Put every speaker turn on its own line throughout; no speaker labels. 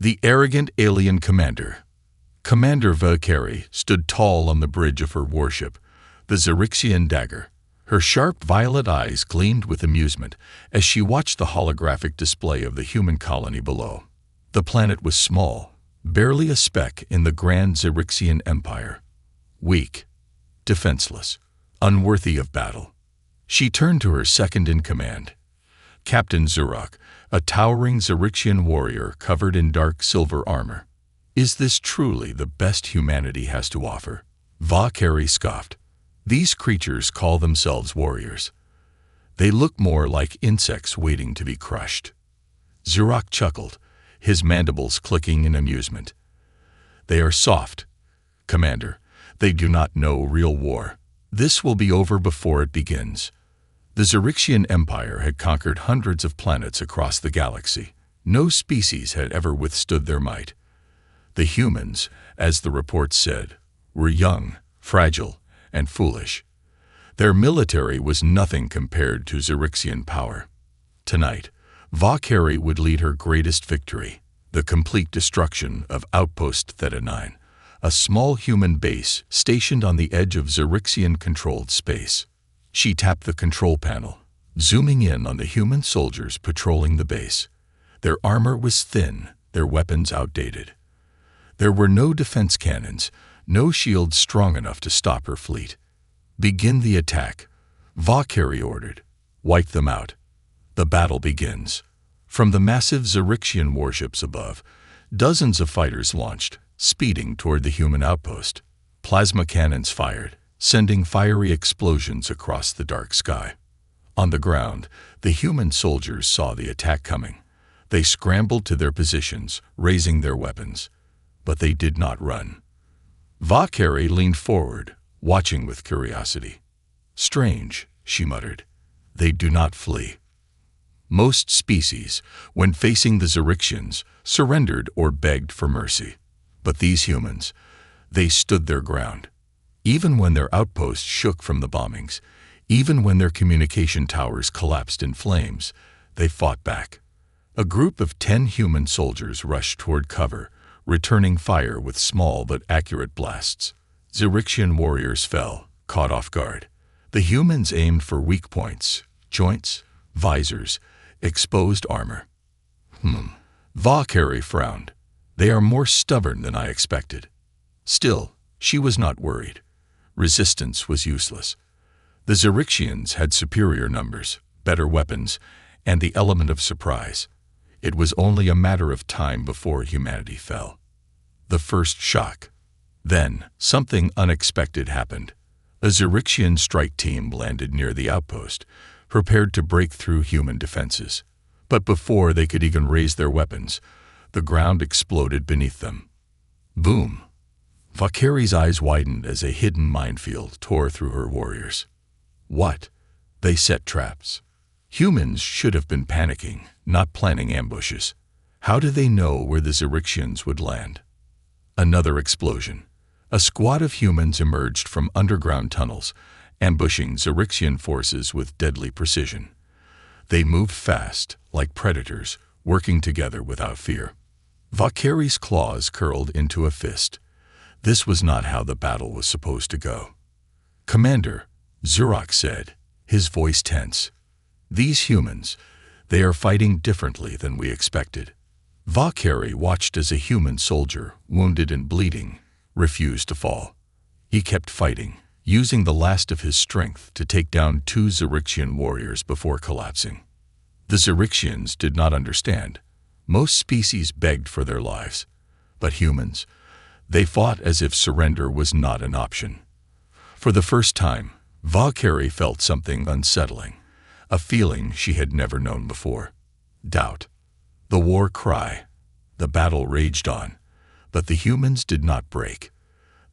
The arrogant alien commander. Commander Valkyrie stood tall on the bridge of her warship, the Xerixian dagger. Her sharp violet eyes gleamed with amusement as she watched the holographic display of the human colony below. The planet was small, barely a speck in the grand Xerixian empire. Weak, defenseless, unworthy of battle. She turned to her second-in-command, Captain Xurok, a towering Xerixian warrior covered in dark silver armor. Is this truly the best humanity has to offer? Valkyrie scoffed. These creatures call themselves warriors. They look more like insects waiting to be crushed. Xurok chuckled, his mandibles clicking in amusement. They are soft, Commander. They do not know real war. This will be over before it begins. The Xerixian Empire had conquered hundreds of planets across the galaxy. No species had ever withstood their might. The humans, as the reports said, were young, fragile, and foolish. Their military was nothing compared to Xerixian power. Tonight, Valkyrie would lead her greatest victory, the complete destruction of Outpost Theta 9, a small human base stationed on the edge of Xerixian-controlled space. She tapped the control panel, zooming in on the human soldiers patrolling the base. Their armor was thin, their weapons outdated. There were no defense cannons, no shields strong enough to stop her fleet. Begin the attack, Valkyrie ordered. Wipe them out. The battle begins. From the massive Xerixian warships above, dozens of fighters launched, speeding toward the human outpost. Plasma cannons fired, sending fiery explosions across the dark sky. On the ground, the human soldiers saw the attack coming. They scrambled to their positions, raising their weapons. But they did not run. Valkyrie leaned forward, watching with curiosity. Strange, she muttered. They do not flee. Most species, when facing the Xerixians, surrendered or begged for mercy. But these humans, they stood their ground. Even when their outposts shook from the bombings, even when their communication towers collapsed in flames, they fought back. A group of 10 human soldiers rushed toward cover, returning fire with small but accurate blasts. Xerixian warriors fell, caught off guard. The humans aimed for weak points, joints, visors, exposed armor. Valkyrie frowned. They are more stubborn than I expected. Still, she was not worried. Resistance was useless. The Xerixians had superior numbers, better weapons, and the element of surprise. It was only a matter of time before humanity fell. The first shock. Then, something unexpected happened. A Xerixian strike team landed near the outpost, prepared to break through human defenses. But before they could even raise their weapons, the ground exploded beneath them. Boom! Valkyrie's eyes widened as a hidden minefield tore through her warriors. What? They set traps. Humans should have been panicking, not planning ambushes. How did they know where the Xerixians would land? Another explosion. A squad of humans emerged from underground tunnels, ambushing Xerixian forces with deadly precision. They moved fast, like predators, working together without fear. Valkyrie's claws curled into a fist. This was not how the battle was supposed to go. Commander, Xurok said, his voice tense. These humans, they are fighting differently than we expected. Valkyrie watched as a human soldier, wounded and bleeding, refused to fall. He kept fighting, using the last of his strength to take down 2 Xerixian warriors before collapsing. The Xerixians did not understand. Most species begged for their lives. But humans, they fought as if surrender was not an option. For the first time, Valkyrie felt something unsettling, a feeling she had never known before. Doubt. The war cry. The battle raged on, but the humans did not break.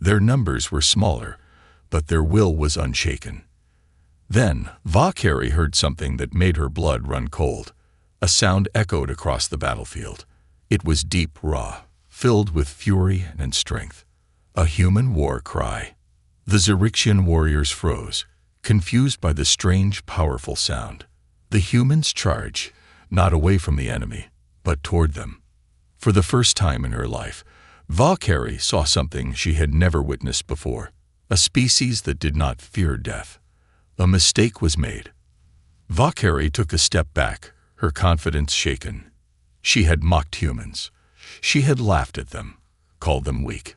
Their numbers were smaller, but their will was unshaken. Then, Valkyrie heard something that made her blood run cold. A sound echoed across the battlefield. It was deep, raw, filled with fury and strength. A human war cry. The Xerixian warriors froze, confused by the strange, powerful sound. The humans charged, not away from the enemy, but toward them. For the first time in her life, Valkyrie saw something she had never witnessed before, a species that did not fear death. A mistake was made. Valkyrie took a step back, her confidence shaken. She had mocked humans. She had laughed at them, called them weak.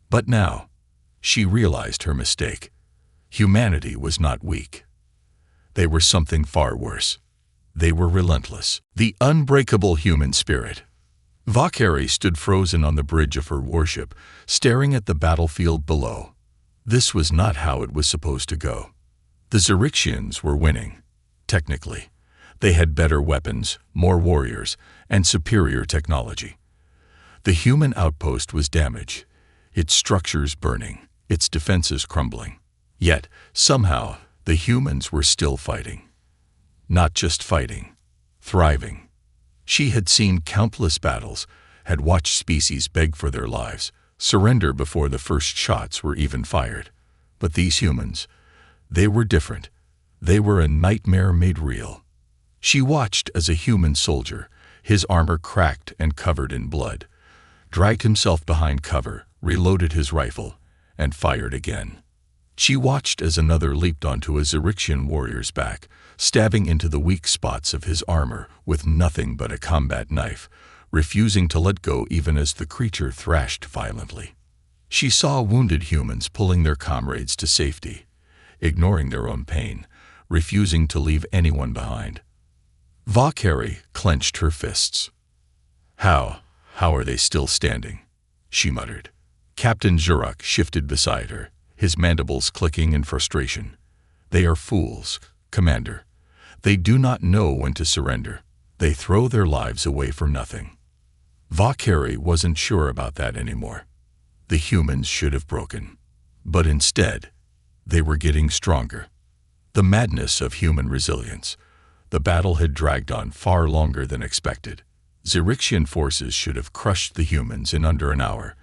But now, she realized her mistake. Humanity was not weak. They were something far worse. They were relentless. The unbreakable human spirit. Valkyrie stood frozen on the bridge of her warship, staring at the battlefield below. This was not how it was supposed to go. The Xerixians were winning. Technically, they had better weapons, more warriors, and superior technology. The human outpost was damaged, its structures burning, its defenses crumbling. Yet, somehow, the humans were still fighting. Not just fighting, thriving. She had seen countless battles, had watched species beg for their lives, surrender before the first shots were even fired. But these humans, they were different. They were a nightmare made real. She watched as a human soldier, his armor cracked and covered in blood, dragged himself behind cover, reloaded his rifle, and fired again. She watched as another leaped onto a Xerixian warrior's back, stabbing into the weak spots of his armor with nothing but a combat knife, refusing to let go even as the creature thrashed violently. She saw wounded humans pulling their comrades to safety, ignoring their own pain, refusing to leave anyone behind. Valkyrie clenched her fists. How are they still standing? She muttered. Captain Zuruk shifted beside her, his mandibles clicking in frustration. They are fools, Commander. They do not know when to surrender. They throw their lives away for nothing. Valkyrie wasn't sure about that anymore. The humans should have broken. But instead, they were getting stronger. The madness of human resilience. The battle had dragged on far longer than expected. Xerixian forces should have crushed the humans in under an hour.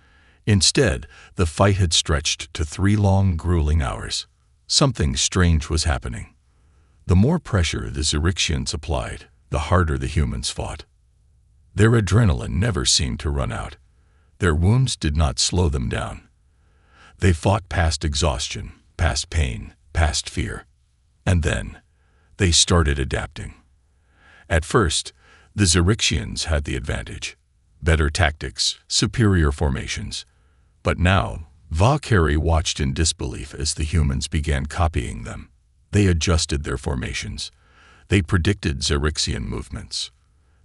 Instead, the fight had stretched to 3 long, grueling hours. Something strange was happening. The more pressure the Xerixians applied, the harder the humans fought. Their adrenaline never seemed to run out. Their wounds did not slow them down. They fought past exhaustion, past pain, past fear. And then, they started adapting. At first, the Xerixians had the advantage. Better tactics, superior formations. But now, Valkyrie watched in disbelief as the humans began copying them. They adjusted their formations. They predicted Xerixian movements.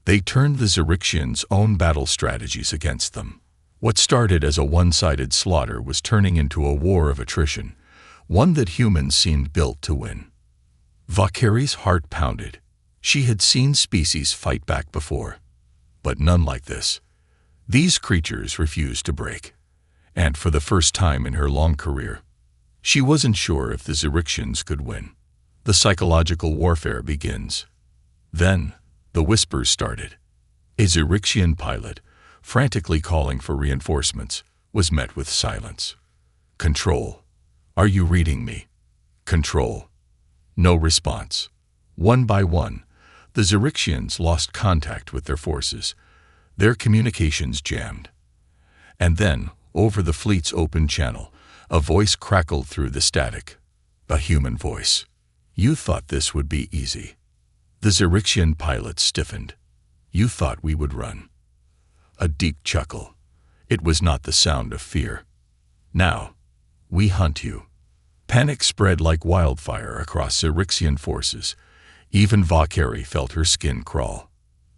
They turned the Xerixians' own battle strategies against them. What started as a one-sided slaughter was turning into a war of attrition, one that humans seemed built to win. Valkyrie's heart pounded. She had seen species fight back before, but none like this. These creatures refused to break. And for the first time in her long career, she wasn't sure if the Xerixians could win. The psychological warfare begins. Then, the whispers started. A Xerixian pilot, frantically calling for reinforcements, was met with silence. Control. Are you reading me? Control. No response. One by one, the Xerixians lost contact with their forces. Their communications jammed. And then, over the fleet's open channel, a voice crackled through the static. A human voice. You thought this would be easy. The Xerixian pilot stiffened. You thought we would run. A deep chuckle. It was not the sound of fear. Now, we hunt you. Panic spread like wildfire across Xerixian forces. Even Valkyrie felt her skin crawl.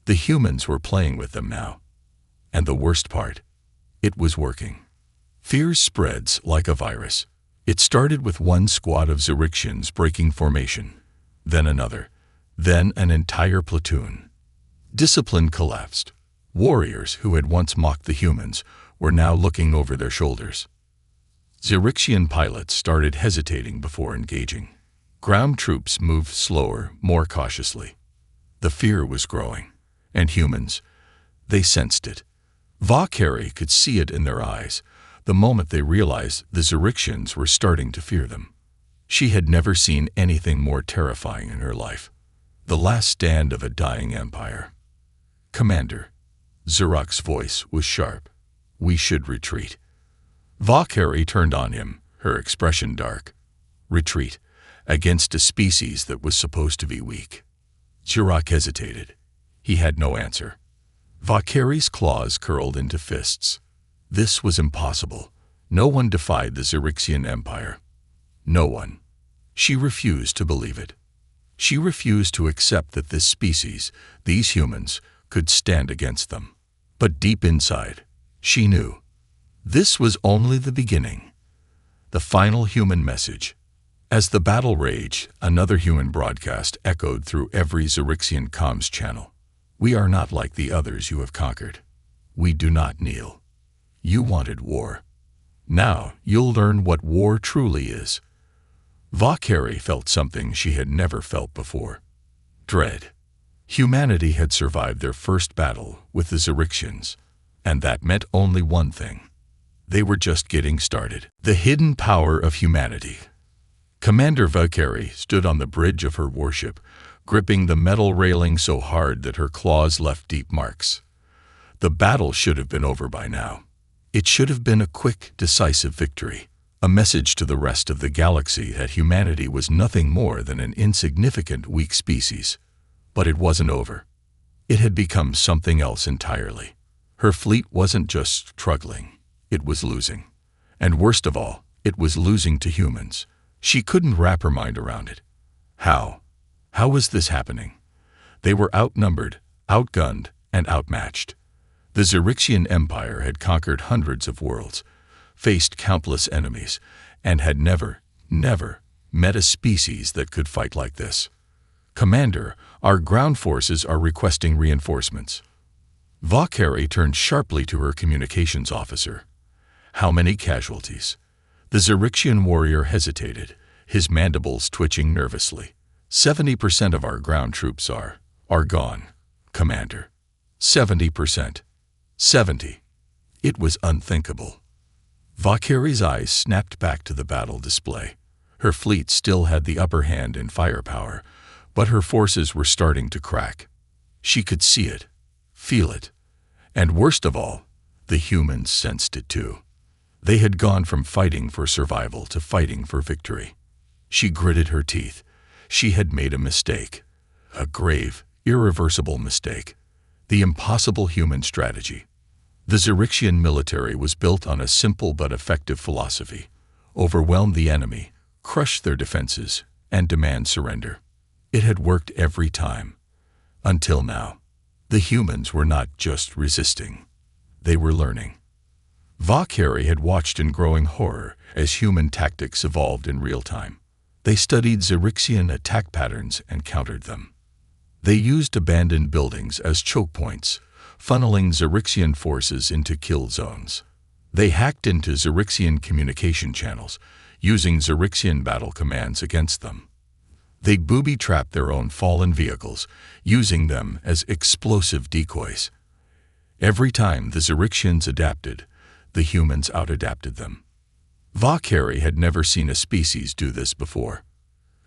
The humans were playing with them now. And the worst part, it was working. Fear spreads like a virus. It started with one squad of Xerixians breaking formation, then another, then an entire platoon. Discipline collapsed. Warriors who had once mocked the humans were now looking over their shoulders. Xerixian pilots started hesitating before engaging. Ground troops moved slower, more cautiously. The fear was growing, and humans, they sensed it. Valkyrie could see it in their eyes, the moment they realized the Xerixians were starting to fear them. She had never seen anything more terrifying in her life. The last stand of a dying empire. Commander, Zurok's voice was sharp. "We should retreat." Valkyrie turned on him, her expression dark. Retreat, against a species that was supposed to be weak. Zurok hesitated. He had no answer. Valkyrie's claws curled into fists. This was impossible. No one defied the Zyrixian Empire. No one. She refused to believe it. She refused to accept that this species, these humans, could stand against them. But deep inside, she knew. This was only the beginning. The final human message. As the battle raged, another human broadcast echoed through every Zyrixian comms channel. "We are not like the others you have conquered. We do not kneel. You wanted war. Now you'll learn what war truly is." Valkyrie felt something she had never felt before. Dread. Humanity had survived their first battle with the Zyrixians, and that meant only one thing. They were just getting started. The hidden power of humanity. Commander Valkyrie stood on the bridge of her warship, gripping the metal railing so hard that her claws left deep marks. The battle should have been over by now. It should have been a quick, decisive victory, a message to the rest of the galaxy that humanity was nothing more than an insignificant, weak species. But it wasn't over. It had become something else entirely. Her fleet wasn't just struggling, it was losing. And worst of all, it was losing to humans. She couldn't wrap her mind around it. How? How was this happening? They were outnumbered, outgunned, and outmatched. The Zyrixian Empire had conquered hundreds of worlds, faced countless enemies, and had never met a species that could fight like this. "Commander, our ground forces are requesting reinforcements." Valkyrie turned sharply to her communications officer. "How many casualties?" The Zyrixian warrior hesitated, his mandibles twitching nervously. 70% of our ground troops are gone, Commander. 70%. 70. It was unthinkable. Valkyrie's eyes snapped back to the battle display. Her fleet still had the upper hand in firepower, but her forces were starting to crack. She could see it, feel it, and worst of all, the humans sensed it too. They had gone from fighting for survival to fighting for victory. She gritted her teeth. She had made a mistake. A grave, irreversible mistake. The impossible human strategy. The Zyrixian military was built on a simple but effective philosophy. Overwhelm the enemy, crush their defenses, and demand surrender. It had worked every time. Until now. The humans were not just resisting. They were learning. Valkyrie had watched in growing horror as human tactics evolved in real time. They studied Zyrixian attack patterns and countered them. They used abandoned buildings as choke points, funneling Zyrixian forces into kill zones. They hacked into Zyrixian communication channels, using Zyrixian battle commands against them. They booby-trapped their own fallen vehicles, using them as explosive decoys. Every time the Zyrixians adapted, the humans out-adapted them. Valkyrie had never seen a species do this before.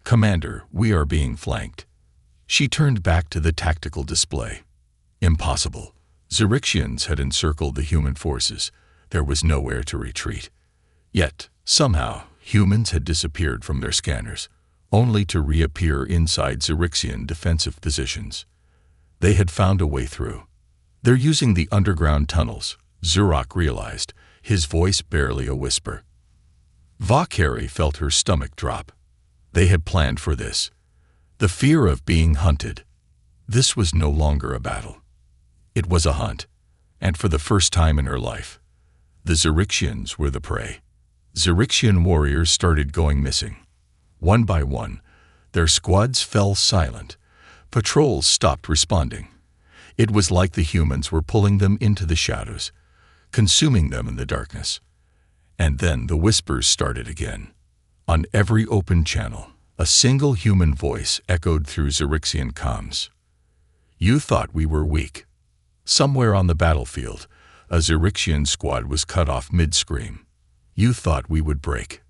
"Commander, we are being flanked." She turned back to the tactical display. Impossible. Zyrixians had encircled the human forces. There was nowhere to retreat. Yet, somehow, humans had disappeared from their scanners, only to reappear inside Zyrixian defensive positions. They had found a way through. "They're using the underground tunnels," Zurok realized, his voice barely a whisper. Valkyrie felt her stomach drop. They had planned for this. The fear of being hunted. This was no longer a battle. It was a hunt, and for the first time in her life, the Zyrixians were the prey. Zyrixian warriors started going missing. One by one, their squads fell silent. Patrols stopped responding. It was like the humans were pulling them into the shadows, consuming them in the darkness. And then the whispers started again. On every open channel, a single human voice echoed through Zyrixian comms. "You thought we were weak." Somewhere on the battlefield, a Zyrixian squad was cut off mid-scream. "You thought we would break."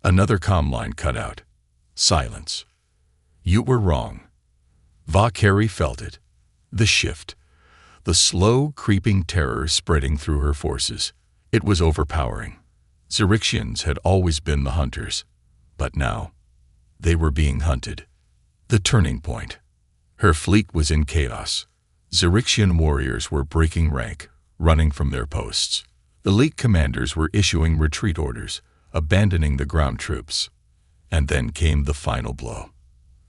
Another comm line cut out. Silence. "You were wrong." Valkyrie felt it. The shift. the slow, creeping terror spreading through her forces. It was overpowering. Xerixians had always been the hunters, but now they were being hunted. The turning point. Her fleet was in chaos. Xerixian warriors were breaking rank, running from their posts. Elite commanders were issuing retreat orders, abandoning the ground troops. And then came the final blow.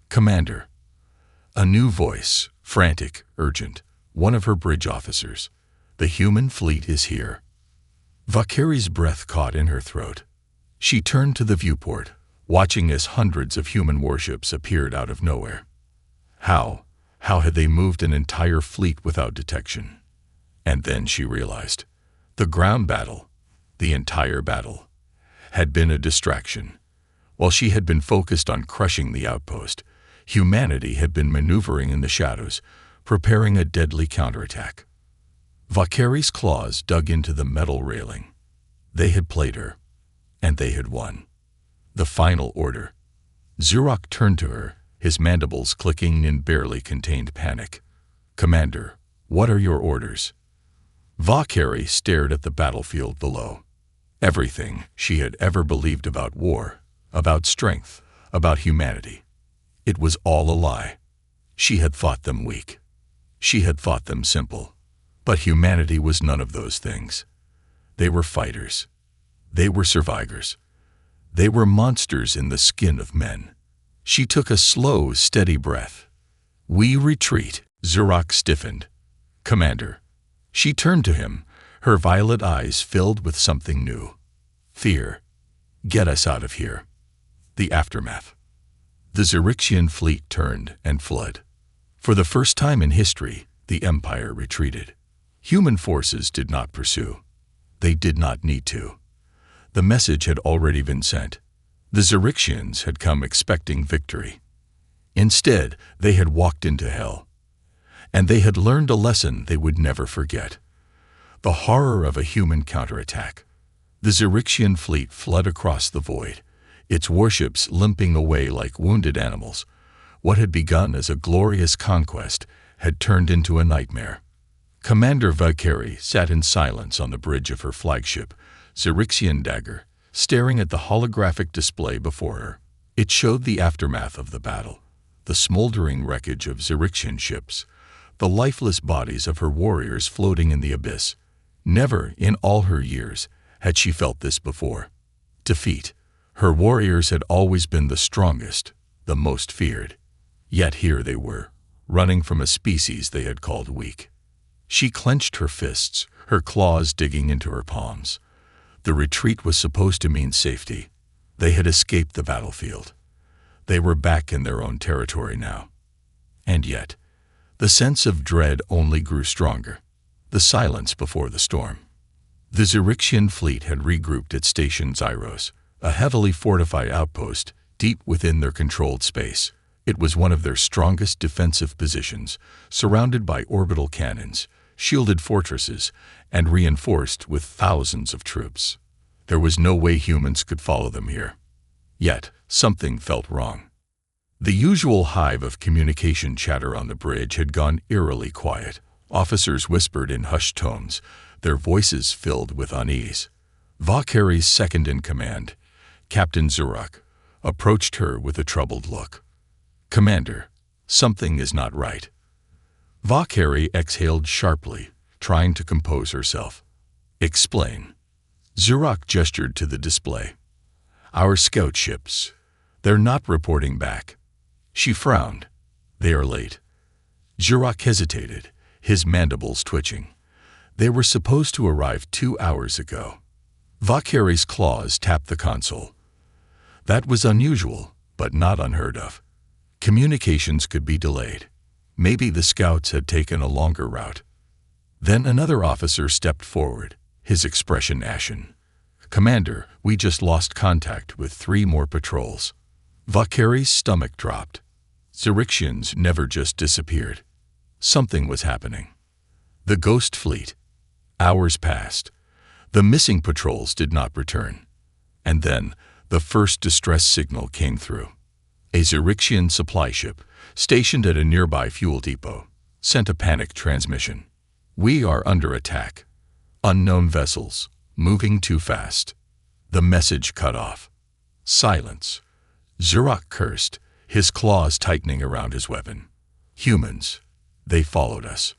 "Commander." A new voice, frantic, urgent, one of her bridge officers. "The human fleet is here." Valkyrie's breath caught in her throat. She turned to the viewport, watching as hundreds of human warships appeared out of nowhere. How had they moved an entire fleet without detection? And then she realized. The ground battle, the entire battle, had been a distraction. While she had been focused on crushing the outpost, humanity had been maneuvering in the shadows, preparing a deadly counterattack. Valkyrie's claws dug into the metal railing. They had played her, and they had won. The final order. Xerox turned to her, his mandibles clicking in barely contained panic. "Commander, what are your orders?" Valkyrie stared at the battlefield below. Everything she had ever believed about war, about strength, about humanity. It was all a lie. She had thought them weak. She had thought them simple. But humanity was none of those things. They were fighters. They were survivors. They were monsters in the skin of men. She took a slow, steady breath. "We retreat." Xerox stiffened. "Commander." She turned to him, her violet eyes filled with something new. "Fear. Get us out of here." The aftermath. The Xerixian fleet turned and fled. For the first time in history, the Empire retreated. Human forces did not pursue. They did not need to. The message had already been sent. The Xerixians had come expecting victory. Instead, they had walked into hell. And they had learned a lesson they would never forget. The horror of a human counterattack. The Xerixian fleet fled across the void, its warships limping away like wounded animals. What had begun as a glorious conquest had turned into a nightmare. Commander Valkyrie sat in silence on the bridge of her flagship, Xerixian Dagger, staring at the holographic display before her. It showed the aftermath of the battle, the smoldering wreckage of Xerixian ships, the lifeless bodies of her warriors floating in the abyss. Never, in all her years, had she felt this before. Defeat. Her warriors had always been the strongest, the most feared. Yet here they were, running from a species they had called weak. She clenched her fists, her claws digging into her palms. The retreat was supposed to mean safety. They had escaped the battlefield. They were back in their own territory now. And yet, the sense of dread only grew stronger. The silence before the storm. The Xerixian fleet had regrouped at Station Zyros, a heavily fortified outpost deep within their controlled space. It was one of their strongest defensive positions, surrounded by orbital cannons, shielded fortresses, and reinforced with thousands of troops. There was no way humans could follow them here. Yet, something felt wrong. The usual hive of communication chatter on the bridge had gone eerily quiet. Officers whispered in hushed tones, their voices filled with unease. Valkyrie's second-in-command, Captain Xerox, approached her with a troubled look. "Commander, something is not right." Valkyrie exhaled sharply, trying to compose herself. "Explain." Xerox gestured to the display. "Our scout ships. They're not reporting back." She frowned. "They are late." Xerox hesitated, his mandibles twitching. "They were supposed to arrive 2 hours ago." Valkyrie's claws tapped the console. That was unusual, but not unheard of. Communications could be delayed. Maybe the scouts had taken a longer route. Then another officer stepped forward, his expression ashen. "Commander, we just lost contact with 3 more patrols." Valkyrie's stomach dropped. Xerixians never just disappeared. Something was happening. The ghost fleet. Hours passed. The missing patrols did not return. And then, the first distress signal came through. A Xerixian supply ship, stationed at a nearby fuel depot, sent a panic transmission. We are under attack. Unknown vessels, moving too fast. The message cut off. Silence. Zurak cursed, his claws tightening around his weapon. Humans. They followed us.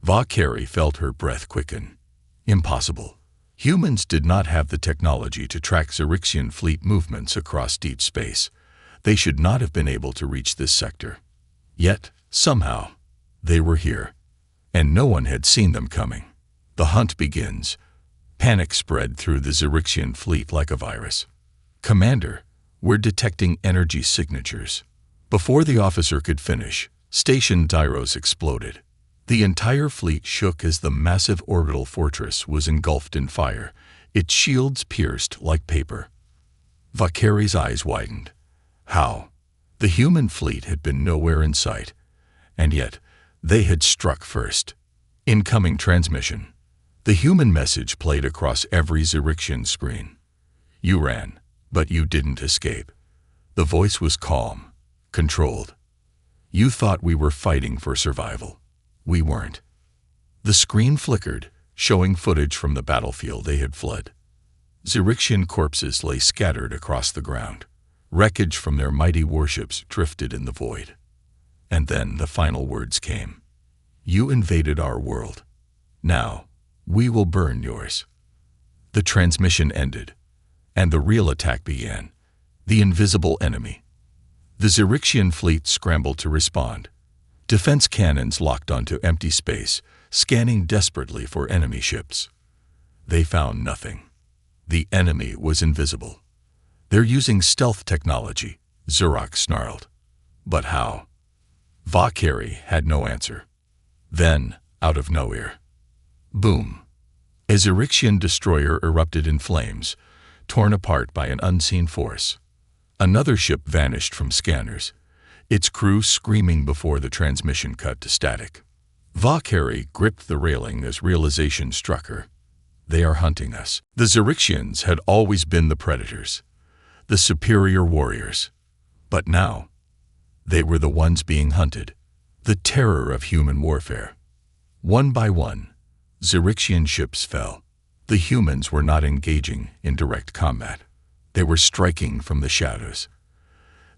Valkyrie felt her breath quicken. Impossible. Humans did not have the technology to track Zyrixian fleet movements across deep space. They should not have been able to reach this sector. Yet, somehow, they were here. And no one had seen them coming. The hunt begins. Panic spread through the Zyrixian fleet like a virus. Commander, we're detecting energy signatures. Before the officer could finish, station gyros exploded. The entire fleet shook as the massive orbital fortress was engulfed in fire, its shields pierced like paper. Valkyrie's eyes widened. How? The human fleet had been nowhere in sight, and yet they had struck first. Incoming transmission. The human message played across every Zyrixian screen. You ran, but you didn't escape. The voice was calm, controlled. You thought we were fighting for survival. We weren't. The screen flickered, showing footage from the battlefield they had fled. Zyrixian corpses lay scattered across the ground. Wreckage from their mighty warships drifted in the void. And then the final words came. You invaded our world. Now, we will burn yours. The transmission ended, and the real attack began. The invisible enemy. The Zyrixian fleet scrambled to respond. Defense cannons locked onto empty space, scanning desperately for enemy ships. They found nothing. The enemy was invisible. They're using stealth technology, Zurak snarled. But how? Valkyrie had no answer. Then, out of nowhere, boom! A Zyrixian destroyer erupted in flames, torn apart by an unseen force. Another ship vanished from scanners, its crew screaming before the transmission cut to static. Valkyrie gripped the railing as realization struck her. They are hunting us. The Zyrixians had always been the predators, the superior warriors. But now, they were the ones being hunted, the terror of human warfare. One by one, Zyrixian ships fell. The humans were not engaging in direct combat. They were striking from the shadows.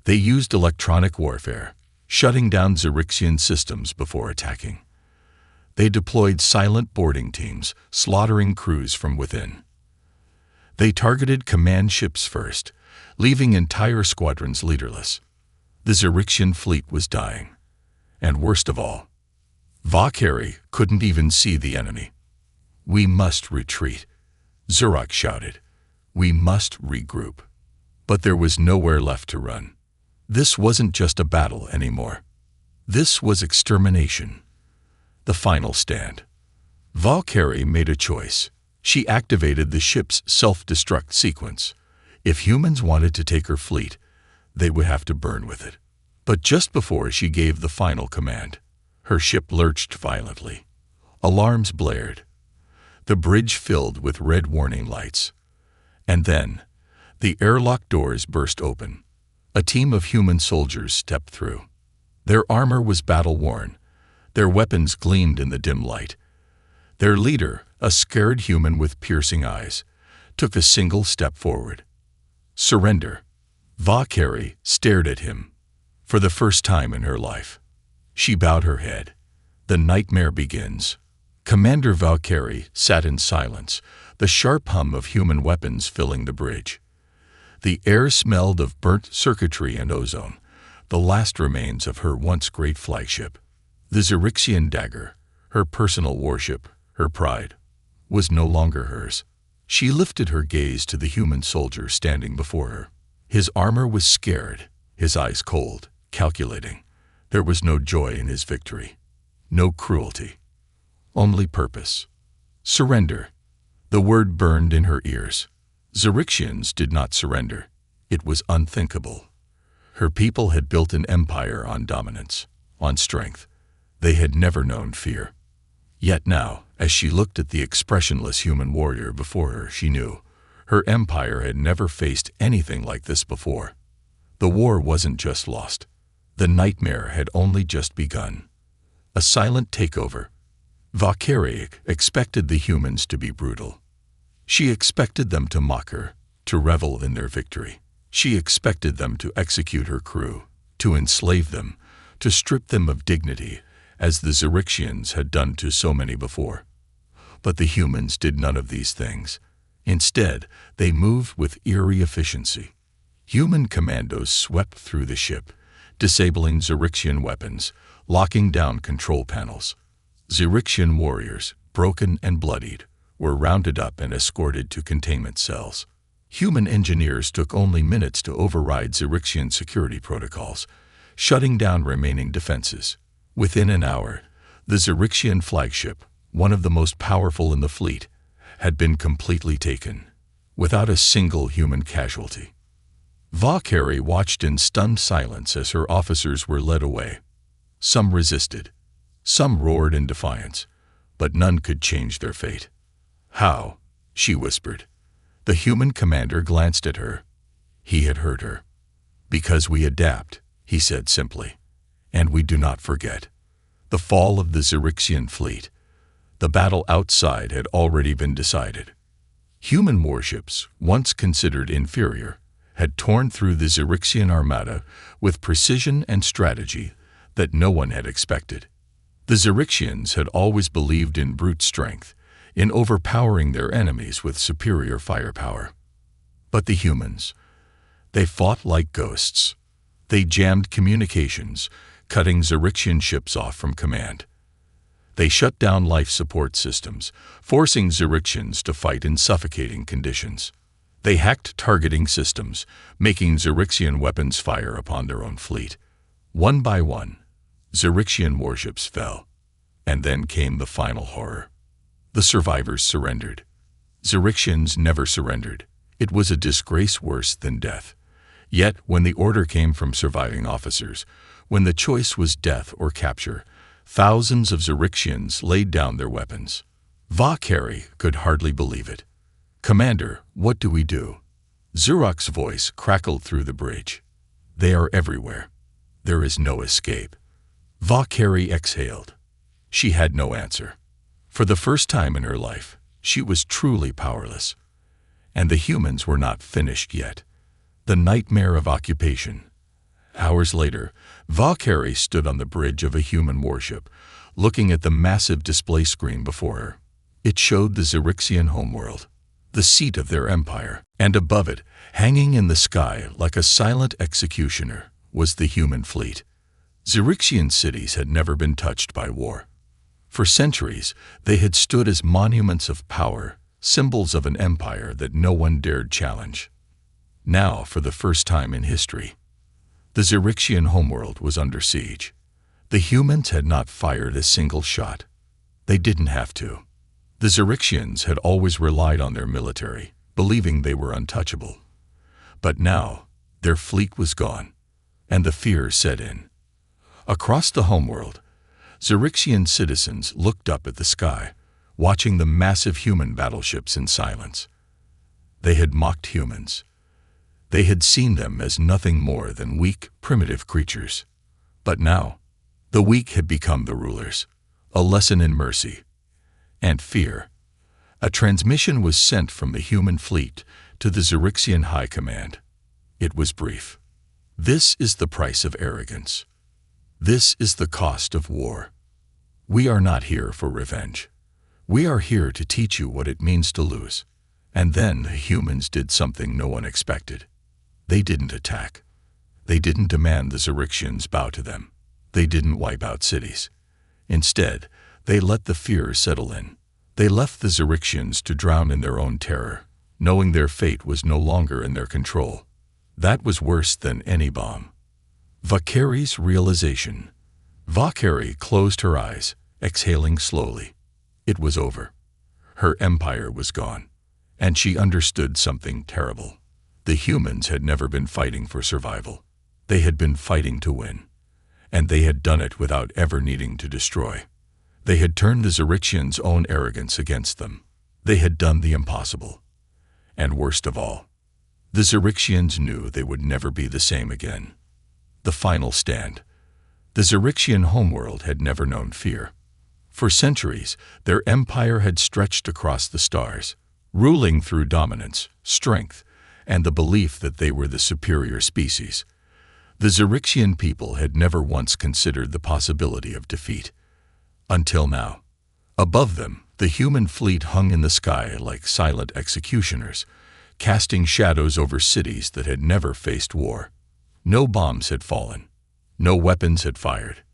They used electronic warfare, shutting down Zyrixian systems before attacking. They deployed silent boarding teams, slaughtering crews from within. They targeted command ships first, leaving entire squadrons leaderless. The Zyrixian fleet was dying. And worst of all, Valkyrie couldn't even see the enemy. We must retreat, Zurak shouted. We must regroup. But there was nowhere left to run. This wasn't just a battle anymore. This was extermination. The final stand. Valkyrie made a choice. She activated the ship's self-destruct sequence. If humans wanted to take her fleet, they would have to burn with it. But just before she gave the final command, her ship lurched violently. Alarms blared. The bridge filled with red warning lights. And then, the airlock doors burst open. A team of human soldiers stepped through. Their armor was battle-worn. Their weapons gleamed in the dim light. Their leader, a scared human with piercing eyes, took a single step forward. Surrender. Valkyrie stared at him. For the first time in her life, she bowed her head. The nightmare begins. Commander Valkyrie sat in silence, the sharp hum of human weapons filling the bridge. The air smelled of burnt circuitry and ozone, the last remains of her once great flagship. The Zyrixian dagger, her personal warship, her pride, was no longer hers. She lifted her gaze to the human soldier standing before her. His armor was scared, his eyes cold, calculating. There was no joy in his victory, no cruelty, only purpose. Surrender. The word burned in her ears. Zyrixians did not surrender. It was unthinkable. Her people had built an empire on dominance, on strength. They had never known fear. Yet now, as she looked at the expressionless human warrior before her, she knew her empire had never faced anything like this before. The war wasn't just lost. The nightmare had only just begun. A silent takeover. Valkyrie expected the humans to be brutal. She expected them to mock her, to revel in their victory. She expected them to execute her crew, to enslave them, to strip them of dignity, as the Xerixians had done to so many before. But the humans did none of these things. Instead, they moved with eerie efficiency. Human commandos swept through the ship, disabling Xerixian weapons, locking down control panels. Xerixian warriors, broken and bloodied, were rounded up and escorted to containment cells. Human engineers took only minutes to override Xerixian security protocols, shutting down remaining defenses. Within an hour, the Xerixian flagship, one of the most powerful in the fleet, had been completely taken, without a single human casualty. Valkyrie watched in stunned silence as her officers were led away. Some resisted, some roared in defiance, but none could change their fate. "How?" she whispered. The human commander glanced at her. He had heard her. "Because we adapt," he said simply, "and we do not forget." The fall of the Xerixian fleet. The battle outside had already been decided. Human warships, once considered inferior, had torn through the Xerixian armada with precision and strategy that no one had expected. The Xerixians had always believed in brute strength, in overpowering their enemies with superior firepower. But the humans, they fought like ghosts. They jammed communications, cutting Xerixian ships off from command. They shut down life support systems, forcing Xerixians to fight in suffocating conditions. They hacked targeting systems, making Xerixian weapons fire upon their own fleet. One by one, Xerixian warships fell. And then came the final horror. The survivors surrendered. Xerixians never surrendered. It was a disgrace worse than death. Yet, when the order came from surviving officers, when the choice was death or capture, thousands of Xerixians laid down their weapons. Valkyrie could hardly believe it. "Commander, what do we do?" Zurok's voice crackled through the bridge. "They are everywhere. There is no escape." Valkyrie exhaled. She had no answer. For the first time in her life, she was truly powerless. And the humans were not finished yet. The nightmare of occupation. Hours later, Valkyrie stood on the bridge of a human warship, looking at the massive display screen before her. It showed the Xerixian homeworld, the seat of their empire, and above it, hanging in the sky like a silent executioner, was the human fleet. Xerixian cities had never been touched by war. For centuries, they had stood as monuments of power, symbols of an empire that no one dared challenge. Now, for the first time in history, the Xerixian homeworld was under siege. The humans had not fired a single shot. They didn't have to. The Xerixians had always relied on their military, believing they were untouchable. But now, their fleet was gone, and the fear set in. Across the homeworld, Xerixian citizens looked up at the sky, watching the massive human battleships in silence. They had mocked humans. They had seen them as nothing more than weak, primitive creatures. But now, the weak had become the rulers, a lesson in mercy and fear. A transmission was sent from the human fleet to the Xerixian High Command. It was brief. "This is the price of arrogance. This is the cost of war. We are not here for revenge. We are here to teach you what it means to lose." And then the humans did something no one expected. They didn't attack. They didn't demand the Xerixians bow to them. They didn't wipe out cities. Instead, they let the fear settle in. They left the Xerixians to drown in their own terror, knowing their fate was no longer in their control. That was worse than any bomb. Valkyrie's realization. Valkyrie closed her eyes, exhaling slowly. It was over. Her empire was gone, and she understood something terrible. The humans had never been fighting for survival. They had been fighting to win, and they had done it without ever needing to destroy. They had turned the Xerixians' own arrogance against them. They had done the impossible. And worst of all, the Xerixians knew they would never be the same again. The final stand. The Xerixian homeworld had never known fear. For centuries, their empire had stretched across the stars, ruling through dominance, strength, and the belief that they were the superior species. The Xerixian people had never once considered the possibility of defeat. Until now. Above them, the human fleet hung in the sky like silent executioners, casting shadows over cities that had never faced war. No bombs had fallen. No weapons had fired.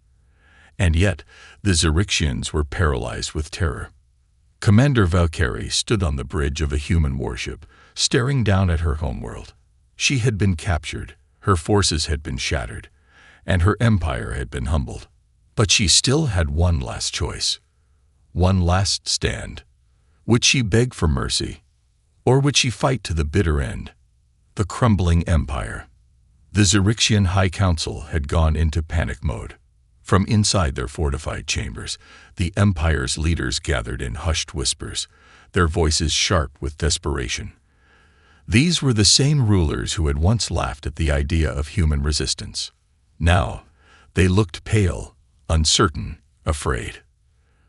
And yet, the Xerixians were paralyzed with terror. Commander Valkyrie stood on the bridge of a human warship, staring down at her homeworld. She had been captured, her forces had been shattered, and her empire had been humbled. But she still had one last choice, one last stand. Would she beg for mercy, or would she fight to the bitter end? The crumbling empire. The Xerixian High Council had gone into panic mode. From inside their fortified chambers, the empire's leaders gathered in hushed whispers, their voices sharp with desperation. These were the same rulers who had once laughed at the idea of human resistance. Now, they looked pale, uncertain, afraid.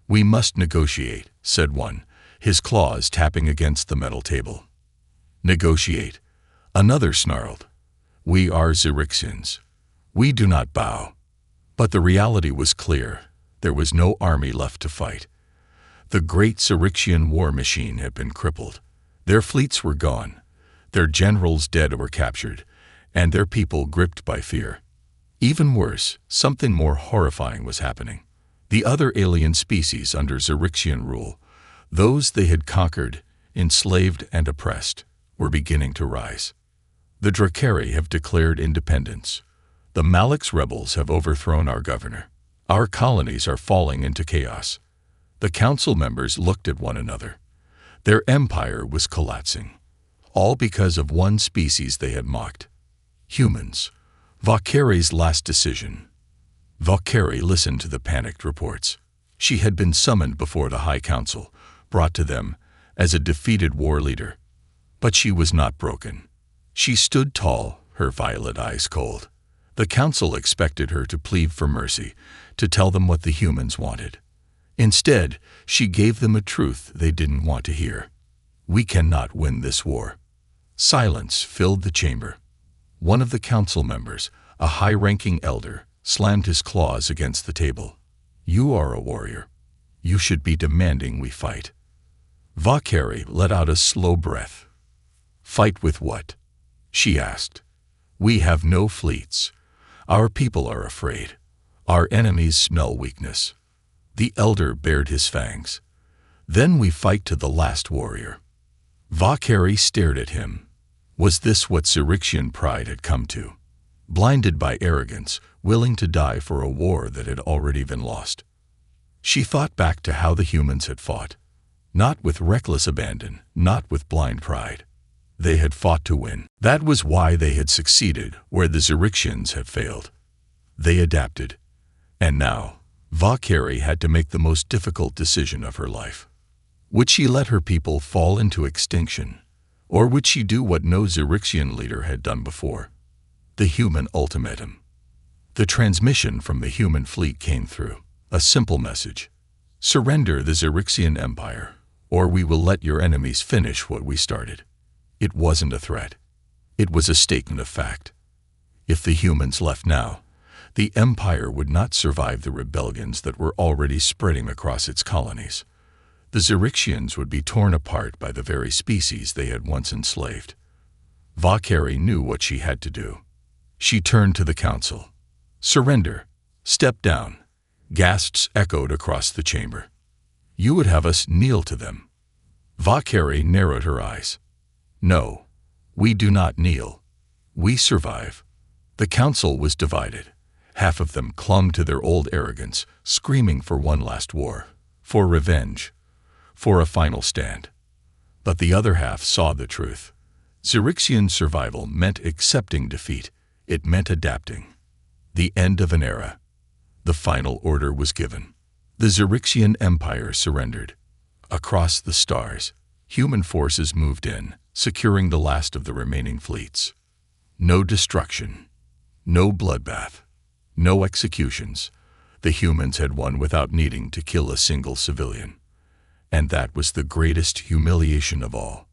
"We must negotiate," said one, his claws tapping against the metal table. "Negotiate," another snarled. "We are Xerixians. We do not bow." But the reality was clear. There was no army left to fight. The great Xerixian war machine had been crippled. Their fleets were gone, their generals dead or captured, and their people gripped by fear. Even worse, something more horrifying was happening. The other alien species under Xerixian rule, those they had conquered, enslaved, and oppressed, were beginning to rise. The Drakari have declared independence. The Malix rebels have overthrown our governor. Our colonies are falling into chaos. The council members looked at one another. Their empire was collapsing, all because of one species they had mocked. Humans. Valkyrie's last decision. Valkyrie listened to the panicked reports. She had been summoned before the High Council, brought to them as a defeated war leader. But she was not broken. She stood tall, her violet eyes cold. The council expected her to plead for mercy, to tell them what the humans wanted. Instead, she gave them a truth they didn't want to hear. "We cannot win this war." Silence filled the chamber. One of the council members, a high-ranking elder, slammed his claws against the table. "You are a warrior. You should be demanding we fight." Valkyrie let out a slow breath. "Fight with what?" she asked. "We have no fleets. Our people are afraid. Our enemies smell weakness." The elder bared his fangs. "Then we fight to the last warrior." Valkyrie stared at him. Was this what Xerixian pride had come to? Blinded by arrogance, willing to die for a war that had already been lost. She thought back to how the humans had fought. Not with reckless abandon, not with blind pride. They had fought to win. That was why they had succeeded where the Xerixians had failed. They adapted. And now, Valkyrie had to make the most difficult decision of her life. Would she let her people fall into extinction? Or would she do what no Xerixian leader had done before? The human ultimatum. The transmission from the human fleet came through. A simple message. "Surrender the Xerixian Empire, or we will let your enemies finish what we started." It wasn't a threat. It was a statement of fact. If the humans left now, the Empire would not survive the rebellions that were already spreading across its colonies. The Xerixians would be torn apart by the very species they had once enslaved. Valkyrie knew what she had to do. She turned to the council. "Surrender. Step down." Gasps echoed across the chamber. "You would have us kneel to them." Valkyrie narrowed her eyes. "No, we do not kneel. We survive." The council was divided. Half of them clung to their old arrogance, screaming for one last war, for revenge, for a final stand. But the other half saw the truth. Xerixian survival meant accepting defeat. It meant adapting. The end of an era. The final order was given. The Xerixian Empire surrendered. Across the stars, human forces moved in, securing the last of the remaining fleets. No destruction. No bloodbath. No executions. The humans had won without needing to kill a single civilian. And that was the greatest humiliation of all.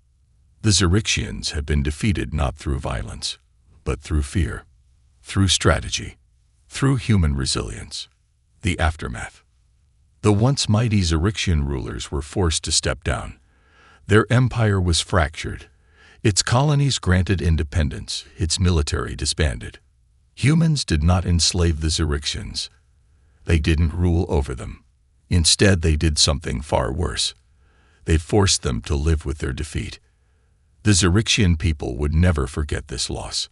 The Xerixians had been defeated not through violence, but through fear, through strategy, through human resilience. The aftermath. The once mighty Xerixian rulers were forced to step down. Their empire was fractured. Its colonies granted independence, its military disbanded. Humans did not enslave the Xerixians. They didn't rule over them. Instead, they did something far worse. They forced them to live with their defeat. The Xerixian people would never forget this loss.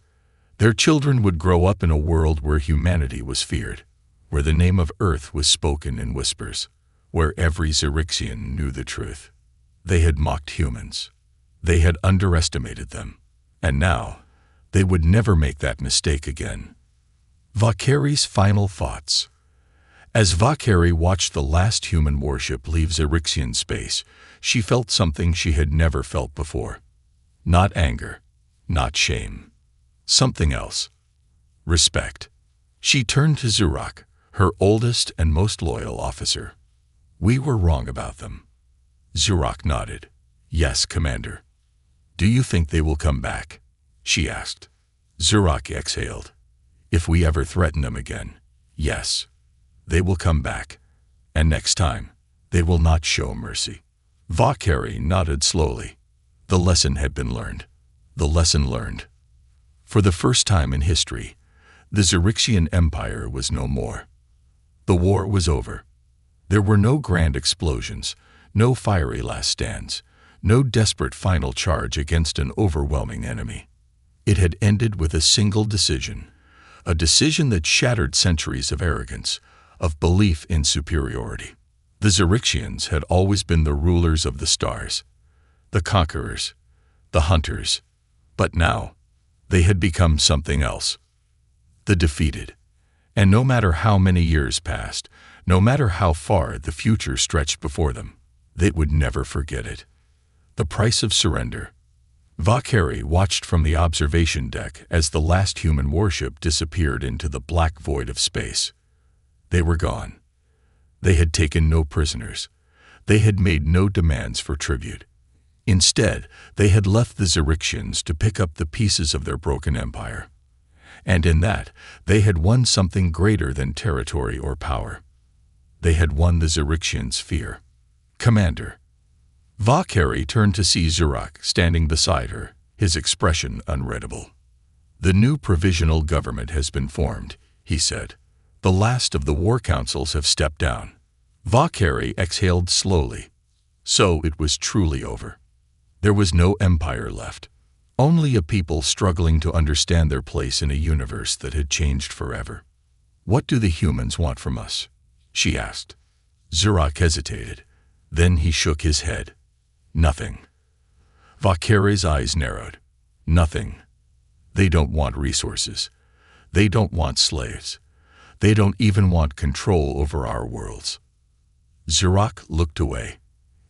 Their children would grow up in a world where humanity was feared, where the name of Earth was spoken in whispers, where every Xerixian knew the truth. They had mocked humans. They had underestimated them. And now, they would never make that mistake again. Valkyrie's final thoughts. As Valkyrie watched the last human warship leave Xerixian space, she felt something she had never felt before. Not anger, not shame. Something else. Respect. She turned to Xerox, her oldest and most loyal officer. We were wrong about them. Xerox nodded. Yes, Commander. Do you think they will come back? She asked. Xerox exhaled. If we ever threaten them again, yes. They will come back, and next time, they will not show mercy. Valkyrie nodded slowly. The lesson had been learned. The lesson learned. For the first time in history, the Xerixian Empire was no more. The war was over. There were no grand explosions, no fiery last stands, no desperate final charge against an overwhelming enemy. It had ended with a single decision, a decision that shattered centuries of arrogance, of belief in superiority. The Xerixians had always been the rulers of the stars, the conquerors, the hunters, but now they had become something else. The defeated. And no matter how many years passed, no matter how far the future stretched before them, they would never forget it. The price of surrender. Valkyrie watched from the observation deck as the last human warship disappeared into the black void of space. They were gone. They had taken no prisoners. They had made no demands for tribute. Instead, they had left the Xerixians to pick up the pieces of their broken empire. And in that, they had won something greater than territory or power. They had won the Xerixians' fear. Commander. Valkyrie turned to see Xerox standing beside her, his expression unreadable. The new provisional government has been formed, he said. The last of the war councils have stepped down. Valkyrie exhaled slowly. So it was truly over. There was no empire left. Only a people struggling to understand their place in a universe that had changed forever. What do the humans want from us? She asked. Xerox hesitated. Then he shook his head. Nothing. Valkyrie's eyes narrowed. Nothing. They don't want resources. They don't want slaves. They don't even want control over our worlds. Xerox looked away.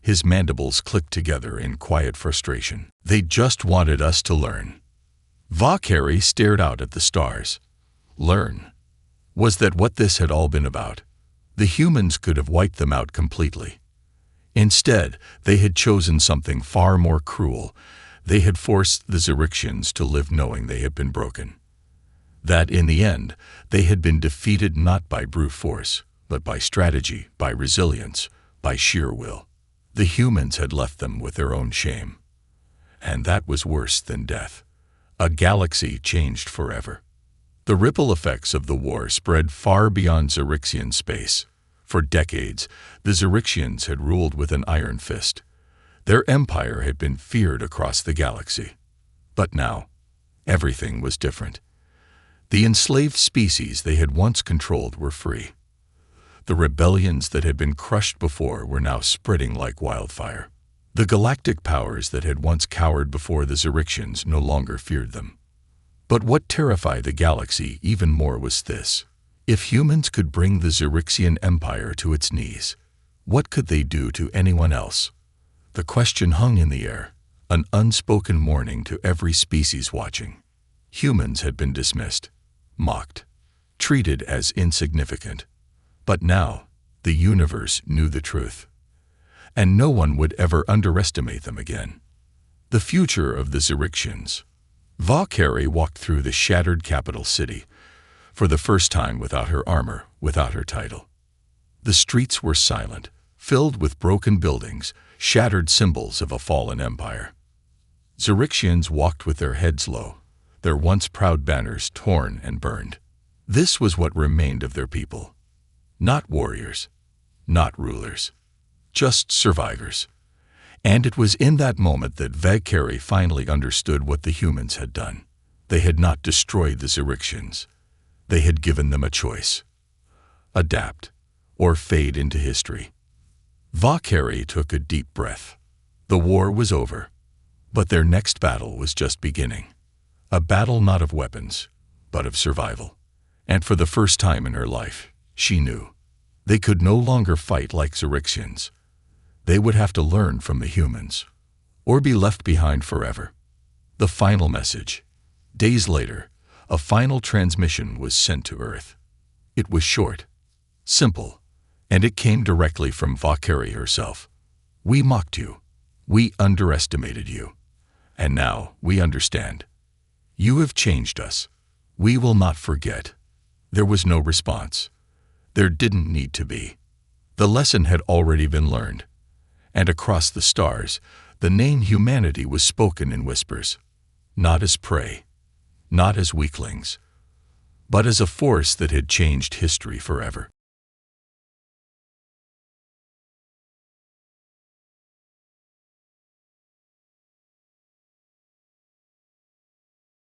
His mandibles clicked together in quiet frustration. They just wanted us to learn. Valkyrie stared out at the stars. Learn. Was that what this had all been about? The humans could have wiped them out completely. Instead, they had chosen something far more cruel. They had forced the Xerixians to live knowing they had been broken. That in the end, they had been defeated not by brute force, but by strategy, by resilience, by sheer will. The humans had left them with their own shame. And that was worse than death. A galaxy changed forever. The ripple effects of the war spread far beyond Xerixian space. For decades, the Xerixians had ruled with an iron fist. Their empire had been feared across the galaxy. But now, everything was different. The enslaved species they had once controlled were free. The rebellions that had been crushed before were now spreading like wildfire. The galactic powers that had once cowered before the Xerixians no longer feared them. But what terrified the galaxy even more was this. If humans could bring the Xerixian Empire to its knees, what could they do to anyone else? The question hung in the air, an unspoken warning to every species watching. Humans had been dismissed, mocked, treated as insignificant. But now, the universe knew the truth, and no one would ever underestimate them again. The future of the Zyrixians. Valkyrie walked through the shattered capital city, for the first time without her armor, without her title. The streets were silent, filled with broken buildings, shattered symbols of a fallen empire. Zyrixians walked with their heads low, their once proud banners torn and burned. This was what remained of their people. Not warriors, not rulers, just survivors. And it was in that moment that Valkyrie finally understood what the humans had done. They had not destroyed the Zyrixians. They had given them a choice. Adapt, or fade into history. Valkyrie took a deep breath. The war was over, but their next battle was just beginning. A battle not of weapons, but of survival. And for the first time in her life, she knew. They could no longer fight like Zyrixians. They would have to learn from the humans, or be left behind forever. The final message. Days later, a final transmission was sent to Earth. It was short, simple, and it came directly from Valkyrie herself. We mocked you. We underestimated you. And now we understand. You have changed us. We will not forget. There was no response. There didn't need to be. The lesson had already been learned. And across the stars, the name humanity was spoken in whispers, not as prey, not as weaklings, but as a force that had changed history forever.